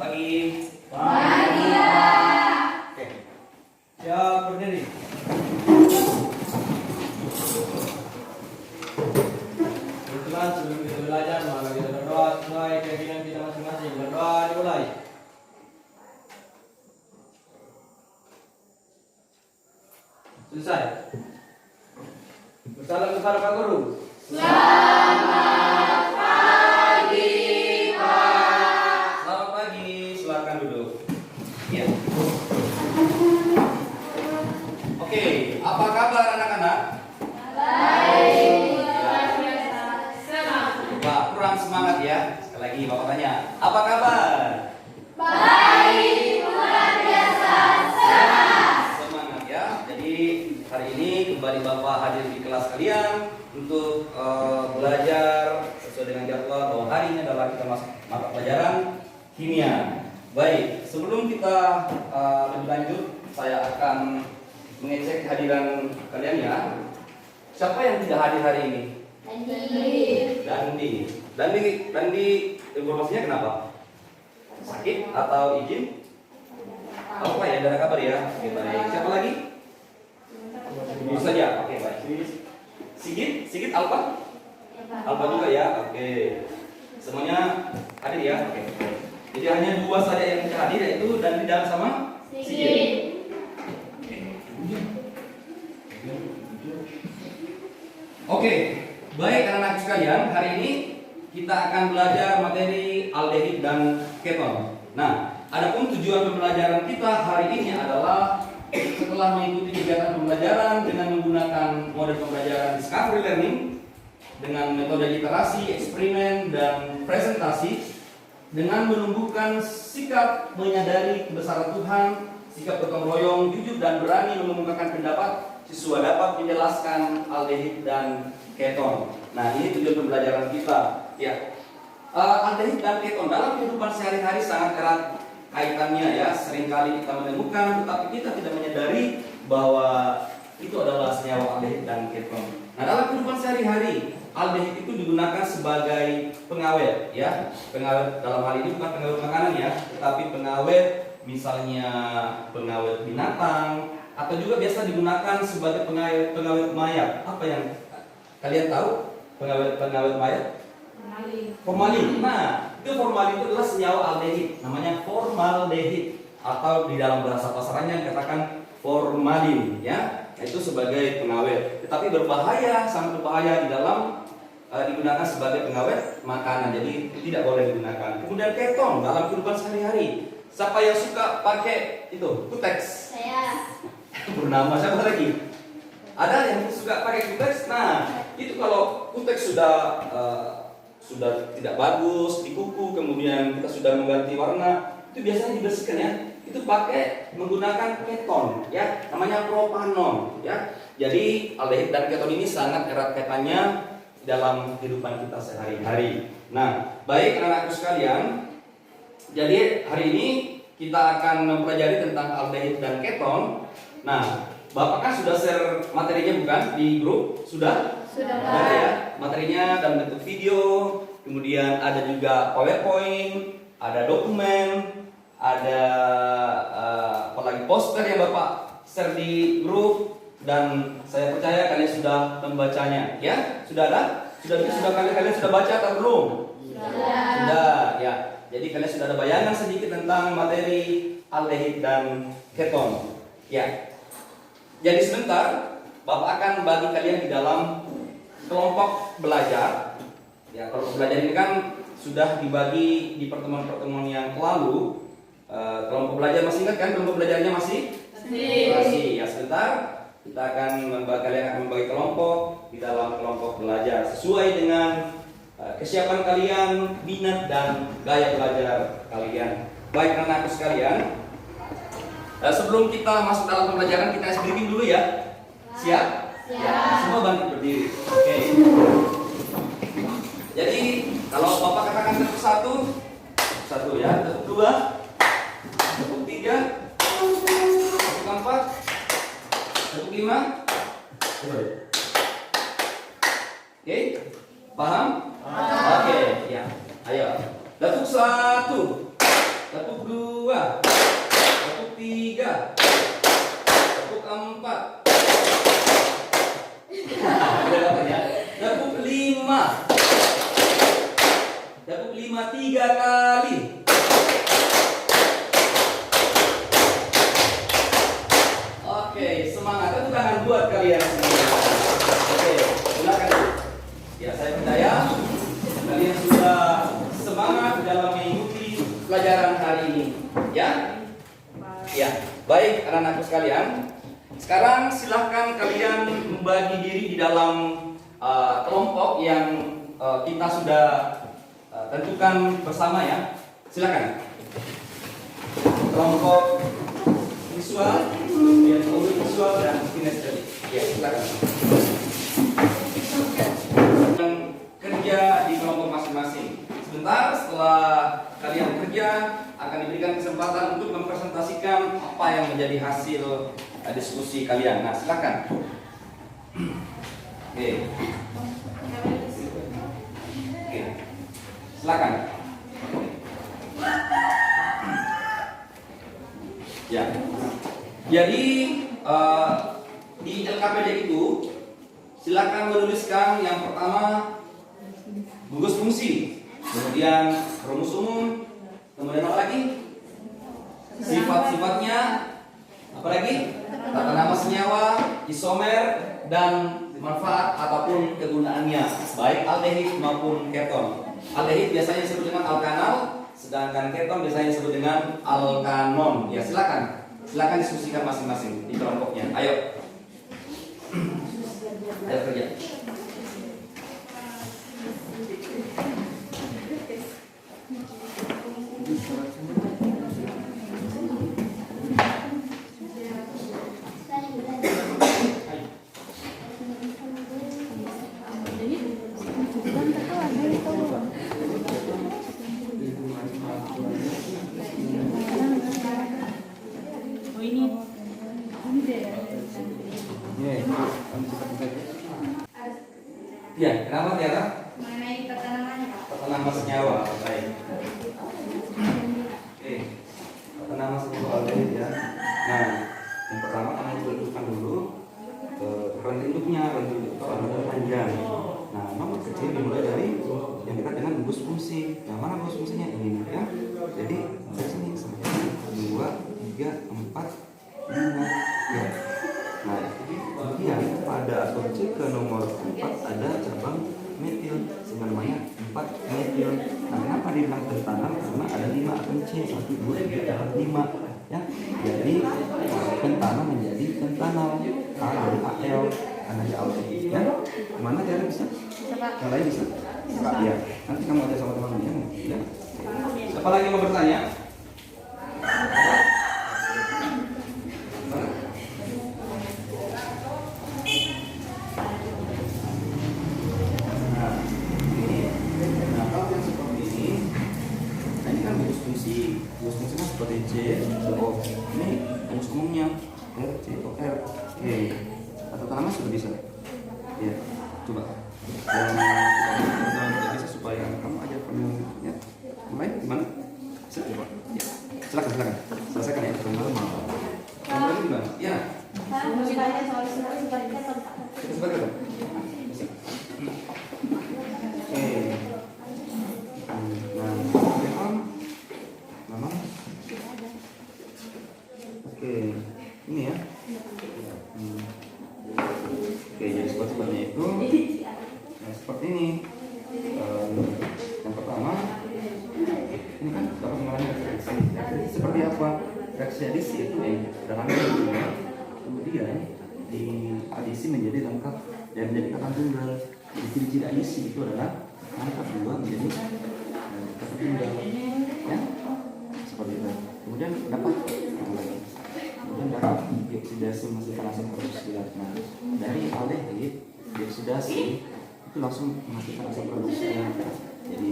pagi. Pagi, Pak. Oke. Siap berdiri. Kebetulan sebelum kita belajar, maka kita berdoa sesuai keyakinan kita masing-masing. Berdoa dimulai. Selesai. Bersalam kepada Pak Guru. Selamat pagi, Pak. Selamat pagi, silakan duduk. Ya. Oke, apa kabar anak-anak? Baik, luar biasa. Semangat. Pak, kurang semangat ya. Sekali lagi Bapak tanya, apa kabar? Baik, luar biasa. Semangat. Semangat ya. Jadi hari ini kembali Bapak hadir di kelas kalian untuk belajar sesuai dengan jadwal bahwa hari ini adalah kita masuk mata pelajaran kimia. Baik, sebelum kita lebih lanjut, saya akan mengecek kehadiran kalian ya. Siapa yang tidak hadir hari ini? Dandi, informasinya kenapa? Sakit atau izin? Apa ya? Ada kabar ya? Oke, baik. Siapa lagi? Bisa saja. Oke, baik. Sigit Alfa? Alfa juga ya. Oke. Semuanya hadir ya. Oke. Jadi hanya dua saja yang tidak hadir, yaitu Dandi dan sama Sigit. Oke, baik anak-anak sekalian, hari ini kita akan belajar materi aldehid dan keton. Nah, adapun tujuan pembelajaran kita hari ini adalah setelah mengikuti kegiatan pembelajaran dengan menggunakan model pembelajaran discovery learning dengan metode literasi, eksperimen, dan presentasi dengan menumbuhkan sikap menyadari kebesaran Tuhan, sikap gotong royong, jujur dan berani mengemukakan pendapat, siswa dapat menjelaskan aldehid dan keton. Nah, ini tujuan pembelajaran kita. Ya, aldehid dan keton dalam kehidupan sehari-hari sangat erat kaitannya ya. Seringkali kita menemukan, tetapi kita tidak menyadari bahwa itu adalah senyawa aldehid dan keton. Nah, dalam kehidupan sehari-hari, aldehid itu digunakan sebagai pengawet ya. Pengawet dalam hal ini bukan pengawet makanan ya, tetapi pengawet misalnya pengawet binatang, atau juga biasa digunakan sebagai pengawet mayat. Apa yang kalian tahu pengawet mayat? Formalin. Nah, itu formalin itu adalah senyawa aldehid, namanya formaldehid, atau di dalam bahasa pasarannya dikatakan formalin ya. Itu sebagai pengawet. Tetapi berbahaya, sangat berbahaya di dalam digunakan sebagai pengawet makanan. Jadi tidak boleh digunakan. Kemudian keton dalam kehidupan sehari-hari. Siapa yang suka pakai itu? Kutex. Saya. Bernama siapa lagi? Ada yang suka pakai kutex? Nah, itu kalau kutex sudah tidak bagus di kuku, kemudian kita sudah mengganti warna, itu biasanya dibersihkan ya. Itu pakai menggunakan keton ya, namanya propanon ya. Jadi aldehid dan keton ini sangat erat kaitannya dalam kehidupan kita sehari-hari. Nah, baik anak-anakku sekalian, jadi hari ini kita akan mempelajari tentang aldehid dan keton. Nah, Bapak kan sudah share materinya bukan di grup? Sudah? Sudah. Ada ya materinya dalam bentuk video, kemudian ada juga PowerPoint, ada dokumen, ada apalagi poster yang Bapak share di grup, dan saya percaya kalian sudah membacanya ya. Sudah ada? Kalian sudah baca atau belum? Sudah ya. Jadi kalian sudah ada bayangan sedikit tentang materi aldehid dan keton ya. Jadi sebentar Bapak akan bagi kalian di dalam kelompok belajar ya. Kelompok belajar ini kan sudah dibagi di pertemuan-pertemuan yang lalu. Kelompok belajar masih ingat kan? Kelompok belajarnya masih ya. Sebentar kita akan kalian akan membagi kelompok di dalam kelompok belajar sesuai dengan kesiapan kalian, minat dan gaya belajar kalian. Baik anak-anakku sekalian, sebelum kita masuk dalam pembelajaran, kita briefing dulu ya. Siap? Siap. Semua bangkit berdiri. Oke. Jadi kalau Bapak katakan tepuk satu ya, tepuk dua, tepuk tiga, tepuk empat, tepuk lima. Oke, paham? Oke, ya. Ayo. Tepuk satu, tepuk pelajaran hari ini. Ya? Ya. Baik anak-anakku sekalian. Sekarang silahkan kalian membagi diri di dalam kelompok yang kita sudah tentukan bersama ya. Silakan. Kelompok visual, kemudian audio visual dan kinestetik. Ya, silakan. Dan kerja di kelompok masing-masing. Sebentar setelah kalian bekerja akan diberikan kesempatan untuk mempresentasikan apa yang menjadi hasil diskusi kalian. Nah, silakan. Oke. Oke. Silakan. Ya. Jadi di LKPD itu silakan menuliskan yang pertama gugus fungsi, kemudian rumus umum, kemudian apa lagi? Sifat-sifatnya, apa lagi? Tata nama senyawa, isomer, dan manfaat ataupun kegunaannya, baik aldehid maupun keton. Aldehid biasanya disebut dengan alkanal, sedangkan keton biasanya disebut dengan alkanon. Ya, silakan diskusikan masing-masing di kelompoknya. Ayo kerja. Ya, kenapa Tiara? Mengenai tata namanya, Pak. Tata nama senyawa, baik. Oke, tata nama senyawa aldehid ya. Nah, yang pertama kamu tentukan dulu rentang induknya, rentang induk itu adalah panjang. Nah, nomor kecil dimulai dari yang dekat dengan gugus fungsi. Yang mana gugus fungsinya ini ya? Jadi dari sini sampai 2, 3, 4, 5 ya. Nah, kemudian pada atom C ke nomor 4 ada cabang metil, sehingga namanya 4 metil. Nah, kenapa dibilang pentanam? Karena ada 5 atom C, 1, 2, 3, 4, 5 ya. Jadi pentanam menjadi pentanal, A dari AL karena dia aldehid ya. Mana cara bisa? Yang lain bisa? Ya. Nanti kamu ada sama teman-teman ya. Siapa lagi mau bertanya? Rumus fungsinya seperti C, CO. Ini rumus umumnya R, C, O, R. Oke. Atau nama sudah bisa. Ya, coba. Dan bisa supaya kamu ajar kamu ya. Mulai gimana? Bisa coba. Ya. Silakan. Selesaikan ya. Teman-teman mau. Kamu gimana? Ya. Saya soal sebaliknya Sebentar. Bisa. Oke. Oke, ini ya. Oke, jadi sifat-sifatnya itu seperti ini. Yang pertama, ini kan dapat mengalami reaksi. Seperti apa? Reaksi adisi itu dalamnya kemudian diadisi menjadi lengkap dan menjadi kata tunggal. Jadi ciri-ciri adisi itu adalah lengkap dua menjadi kata tunggal. Ya, seperti itu. Kemudian dapat dioksidasi menghasilkan asam karboksilat. Nah, dari aldehid dioksidasi itu langsung menghasilkan asam karboksilat. Jadi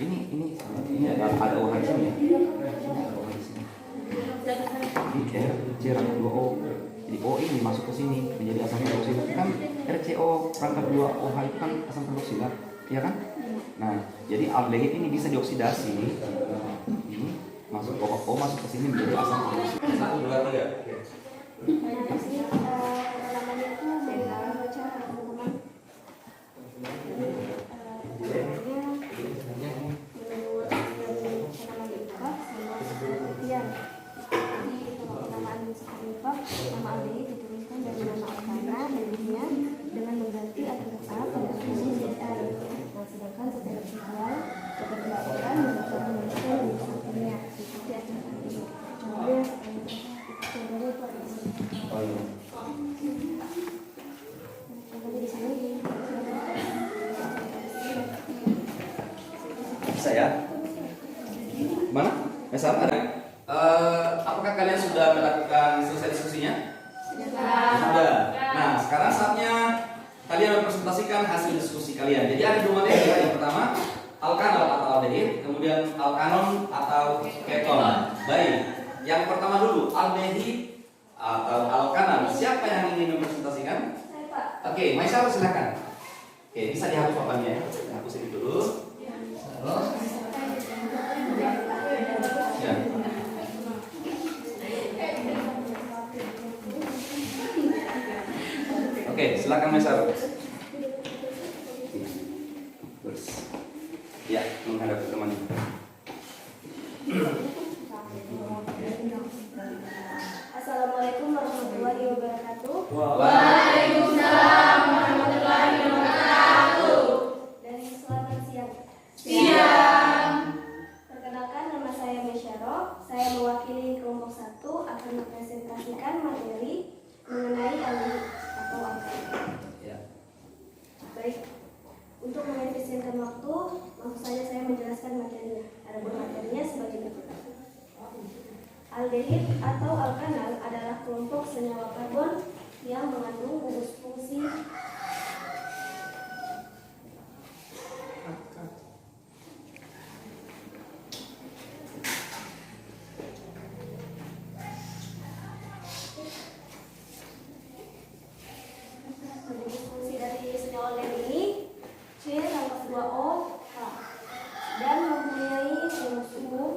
ini ada OH di sini ya. Ada OH di sini. Ini RC rangkap 2O. Jadi O ini masuk ke sini menjadi asam karboksilat. Kan RCO rangkap 2 OH itu kan asam karboksilat, ya kan? Nah, jadi aldehid ini bisa dioksidasi. Ini masuk O masuk ke sini menjadi asam karboksilat. 1, 2, 3. namanya itu beda cara teman-teman. Nama aldehid diturunkan dari nama alkana bentuknya dengan mengganti huruf A pada fungsi menjadi R. Nah, sedangkan secara visual seperti laporan membaca menuliskan di sampingnya. Misal ada. Apakah kalian sudah melakukan selesai diskusinya? Sudah. Nah, sekarang saatnya kalian mempresentasikan hasil diskusi kalian. Jadi ada dua materi ya. Yang pertama alkanal atau aldehid, kemudian alkanon atau keton. Baik. Yang pertama dulu aldehid atau alkanon. Siapa yang ingin mempresentasikan? Saya, Pak. Oke, Maisar silakan. Oke, bisa dihapus papannya ya. Hapus ini dulu. Terus. Ya. Oke, silakan Maisar. Terus. Ya, menghadap ke teman. Assalamualaikum warahmatullahi wabarakatuh. Waalaikumsalam warahmatullahi wabarakatuh. Dan selamat siang. Siang. Perkenalkan, nama saya Mesyaro. Saya mewakili kelompok 1 akan mempresentasikan materi mengenai aldehid atau alkana. Ya. Baik. Untuk mengefisienkan waktu, langsung saja saya menjelaskan materinya. Adapun materinya sebagai berikut. Aldehid atau alkanal adalah kelompok senyawa karbon yang mengandung gugus fungsi dari senyawa aldehid ini C-2O-H dan mempunyai rumus umum.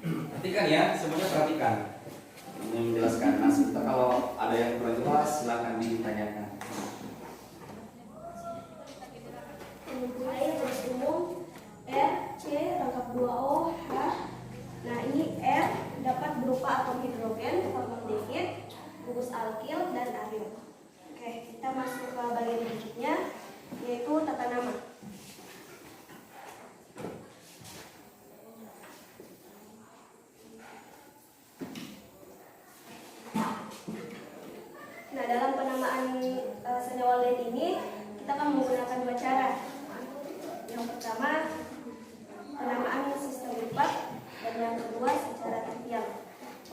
Perhatikan ya, semuanya perhatikan. Ini menjelaskan. Nah, sebentar kalau ada yang kurang jelas, silakan ditanyakan. Mempunyai rumus umum R, C, rangkap 2O, H. Nah, ini R dapat berupa atom hidrogen, formaldehid, gugus alkil, dan aril. Oke, kita masuk ke bagian berikutnya, yaitu tata nama. Nah, dalam penamaan senyawa aldehid ini kita akan menggunakan dua cara. Yang pertama, penamaan sistem impak, dan yang kedua secara trivial.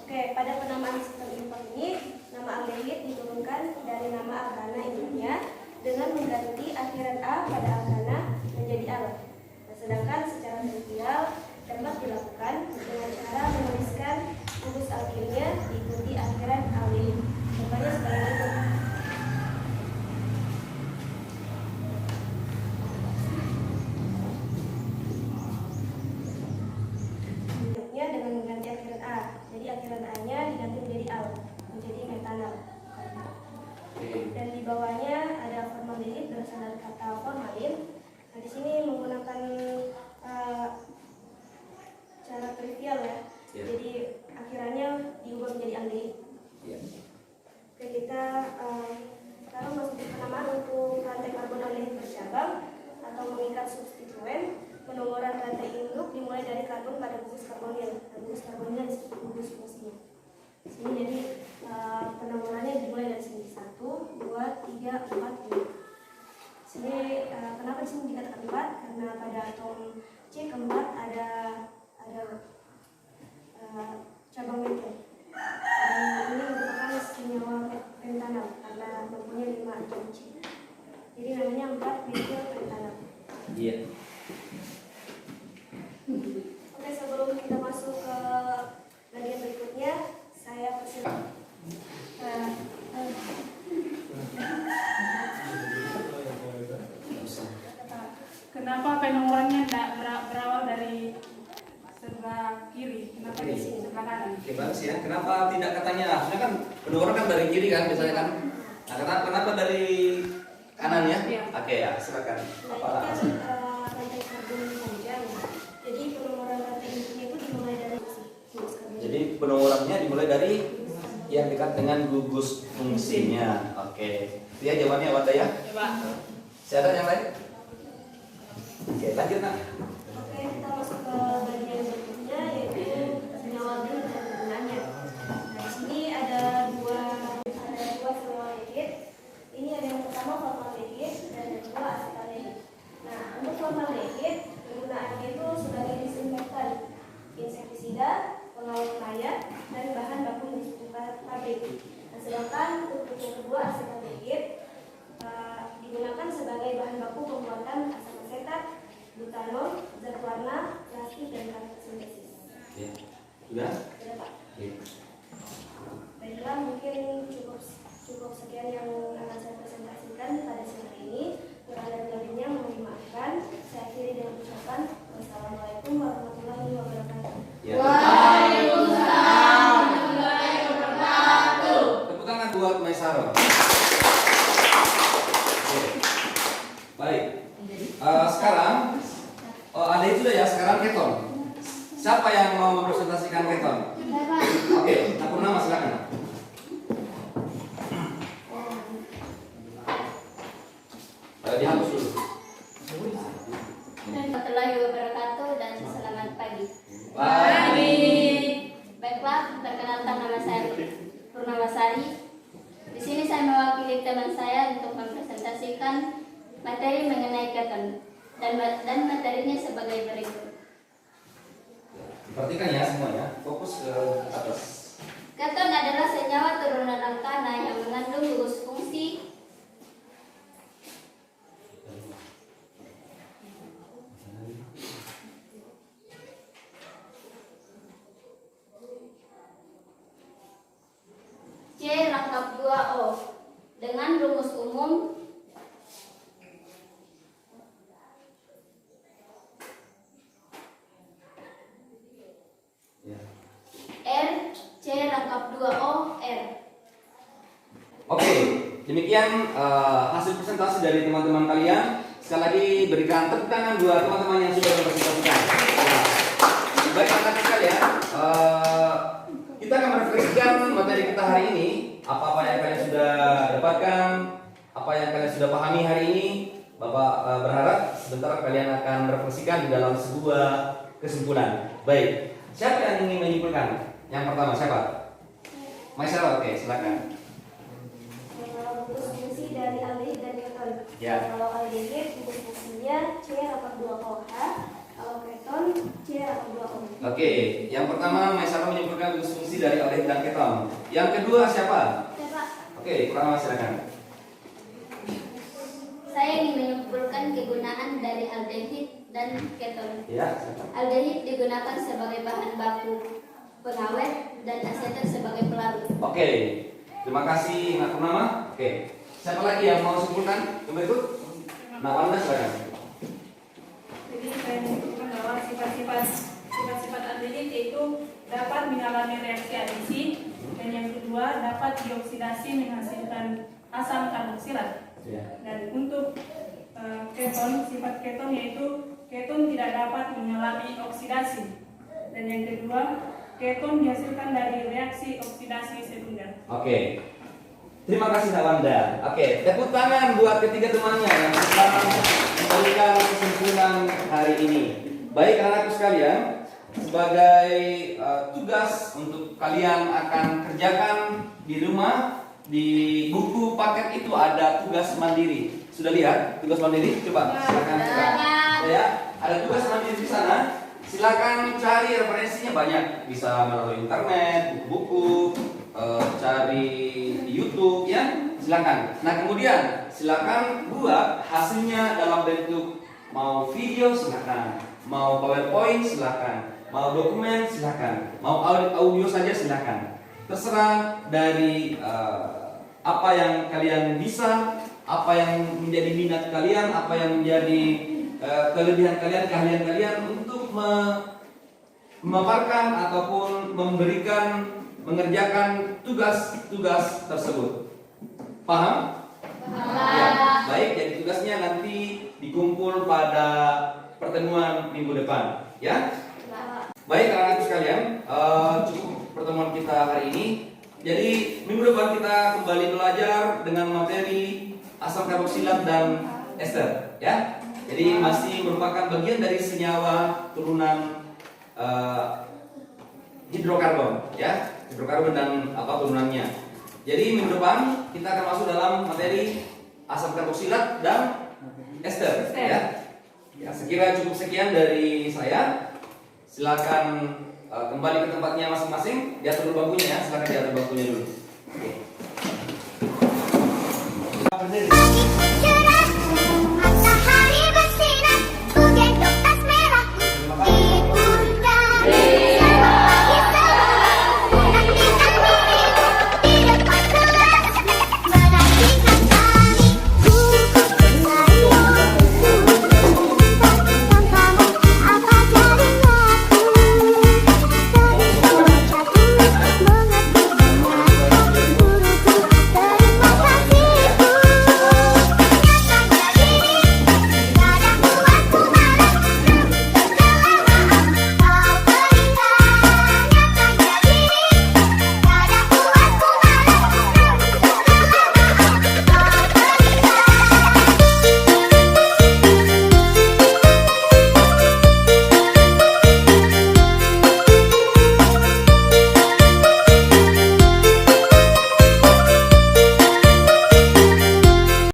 Oke, pada penamaan sistem impak ini, nama aldehid diturunkan dari nama alkana induknya dengan mengganti akhiran A pada alkana menjadi al. Nah, sedangkan secara trivial dapat dilakukan dengan cara menuliskan gugus alkilnya diikuti akhiran aldehid. Contohnya sebagai berikut. Bentuknya dengan mengganti akhiran A. Jadi akhiran A-nya diganti menjadi al, menjadi metanal. Dan di bawahnya ada formaldehid berasal dari kata formalin. Nah, di sini menggunakan cara trivial ya. Ya. Jadi akhirannya diubah menjadi aldehid. Ya. Oke, kita sekarang masuk ke penamaan untuk rantai karbon aldehid bercabang atau mengikat substituen. Penomoran rantai induk dimulai dari karbon pada gugus karbonil. Nah, gugus karbonil disebut gugus fungsinya. Sini jadi penomorannya dimulai dari sini 1, 2, 3, 4, 5. Sini kenapa di sini dikatakan 4? Karena pada atom C keempat ada cabang metode. Dan ini merupakan senyawa pentanal karena mempunyai 5 atom C. Jadi namanya 4 metil pentanal. Iya. Oke, sebelum kita masuk ke bagian berikutnya, saya persilakan. Kenapa penomorannya tidak berawal dari sebelah kiri? Kenapa di sini sebelah kanan? Oke, bagus ya. Kenapa tidak katanya? Maksudnya kan pendengaran kan dari kiri kan biasanya kan. Nah, kenapa dari kanan ya? Iya. Oke ya, silakan. Nah, Apa ini kan alasan? rantai karbon panjang. Jadi penomoran rantai induknya itu dimulai dari gugus karbon. Jadi penomorannya dimulai dari yang dekat dengan gugus fungsinya. Oke. Dia jawabannya Wanda ya? Coba. Siapa yang lain? Oke, lanjut nak. Oke, kita masuk ke bagian berikutnya, yaitu senyawa aldehid dan penggunaannya. Nah, di sini ada dua senyawa aldehid. Ini ada yang pertama formaldehid dan yang kedua asetaldehyid. Nah, untuk formaldehid penggunaannya itu Sudah? Sudah, Pak. Oke. Baiklah, mungkin cukup sekian yang akan saya presentasikan pada siang ini. Kurang dan lebihnya mohon dimaafkan. Saya akhiri dengan ucapan wassalamualaikum warahmatullahi wabarakatuh. Ya. Waalaikumsalam warahmatullahi wabarakatuh. Tepuk tangan buat Maisaro. Oke. Baik. Sekarang ada itu sudah ya. Sekarang keton. Siapa yang mau mempresentasikan keton? Oke, aku nama silakan. Dihapus dulu. Warahmatullahi wabarakatuh dan selamat pagi. Pagi. Baiklah, perkenalkan nama saya Purnamasari. Di sini saya mewakili teman saya untuk mempresentasikan materi mengenai keton dan materinya sebagai berikut. Perhatikan ya semuanya, fokus ke atas. Keton adalah senyawa turunan alkana yang mengandung gugus fungsi C-2O dengan rumus umum Ya. R C-2O R. Oke, demikian hasil presentasi dari teman-teman kalian. Sekali lagi berikan tepuk tangan buat teman-teman yang sudah mempresentasikan. Nah, baik anak-anak sekalian, kita akan merefleksikan materi kita hari ini. Apa-apa yang kalian sudah dapatkan, apa yang kalian sudah pahami hari ini. Bapak berharap sebentar kalian akan merefleksikan di dalam sebuah kesimpulan. Baik, siapa yang ingin menyimpulkan? Yang pertama siapa? Maisara, oke, silakan. Gugus fungsi dari aldehid dan keton. Ya. Kalau aldehid gugus fungsinya C-2OH, kalau keton C-2O. Oke, yang pertama Maisara menyimpulkan gugus fungsi dari aldehid dan keton. Yang kedua siapa? Ya, Pak. Oke, pertama silakan. Saya ingin menyimpulkan kegunaan dari aldehid dan keton. Ya, silakan. Aldehid digunakan sebagai bahan baku pengawet dan asetat sebagai pelarut. Oke, terima kasih Nak Purnama. Oke, siapa lagi yang mau simpulkan yang berikut? Nah, Anda silakan. Jadi saya menyebutkan bahwa sifat-sifat aldehid yaitu dapat mengalami reaksi adisi, dan yang kedua dapat dioksidasi menghasilkan asam karboksilat. Ya. Dan untuk keton, sifat keton yaitu keton tidak dapat mengalami oksidasi. Dan yang kedua, keton dihasilkan dari reaksi oksidasi sekunder. Oke. Terima kasih Nak Wanda. Oke, tepuk tangan buat ketiga temannya yang telah memberikan kesimpulan hari ini. Baik anak-anakku sekalian, sebagai tugas untuk kalian akan kerjakan di rumah, di buku paket itu ada tugas mandiri. Sudah lihat tugas mandiri? Coba silakan. Ya, ada tugas mandiri di sana. Silakan cari referensinya banyak, bisa melalui internet, buku-buku, cari di YouTube ya, silakan. Nah kemudian silakan buat hasilnya dalam bentuk mau video silakan, mau PowerPoint silakan, mau dokumen silakan, mau audio saja silakan. Terserah dari apa yang kalian bisa, apa yang menjadi minat kalian, apa yang menjadi kelebihan kalian, keahlian kalian untuk memaparkan ataupun mengerjakan tugas-tugas tersebut. Paham? Ya, baik. Jadi tugasnya nanti dikumpul pada pertemuan minggu depan, ya. Baik, anak-anak sekalian, cukup pertemuan kita hari ini. Jadi minggu depan kita kembali belajar dengan materi asam karboksilat dan ester, ya. Jadi masih merupakan bagian dari senyawa turunan hidrokarbon, ya, hidrokarbon dan apa turunannya. Jadi minggu depan kita akan masuk dalam materi asam karboksilat dan ester, ya. Ya, sekira cukup sekian dari saya. Silakan kembali ke tempatnya masing-masing. Diatur dulu bangkunya ya, silakan diatur bangkunya dulu. Oke.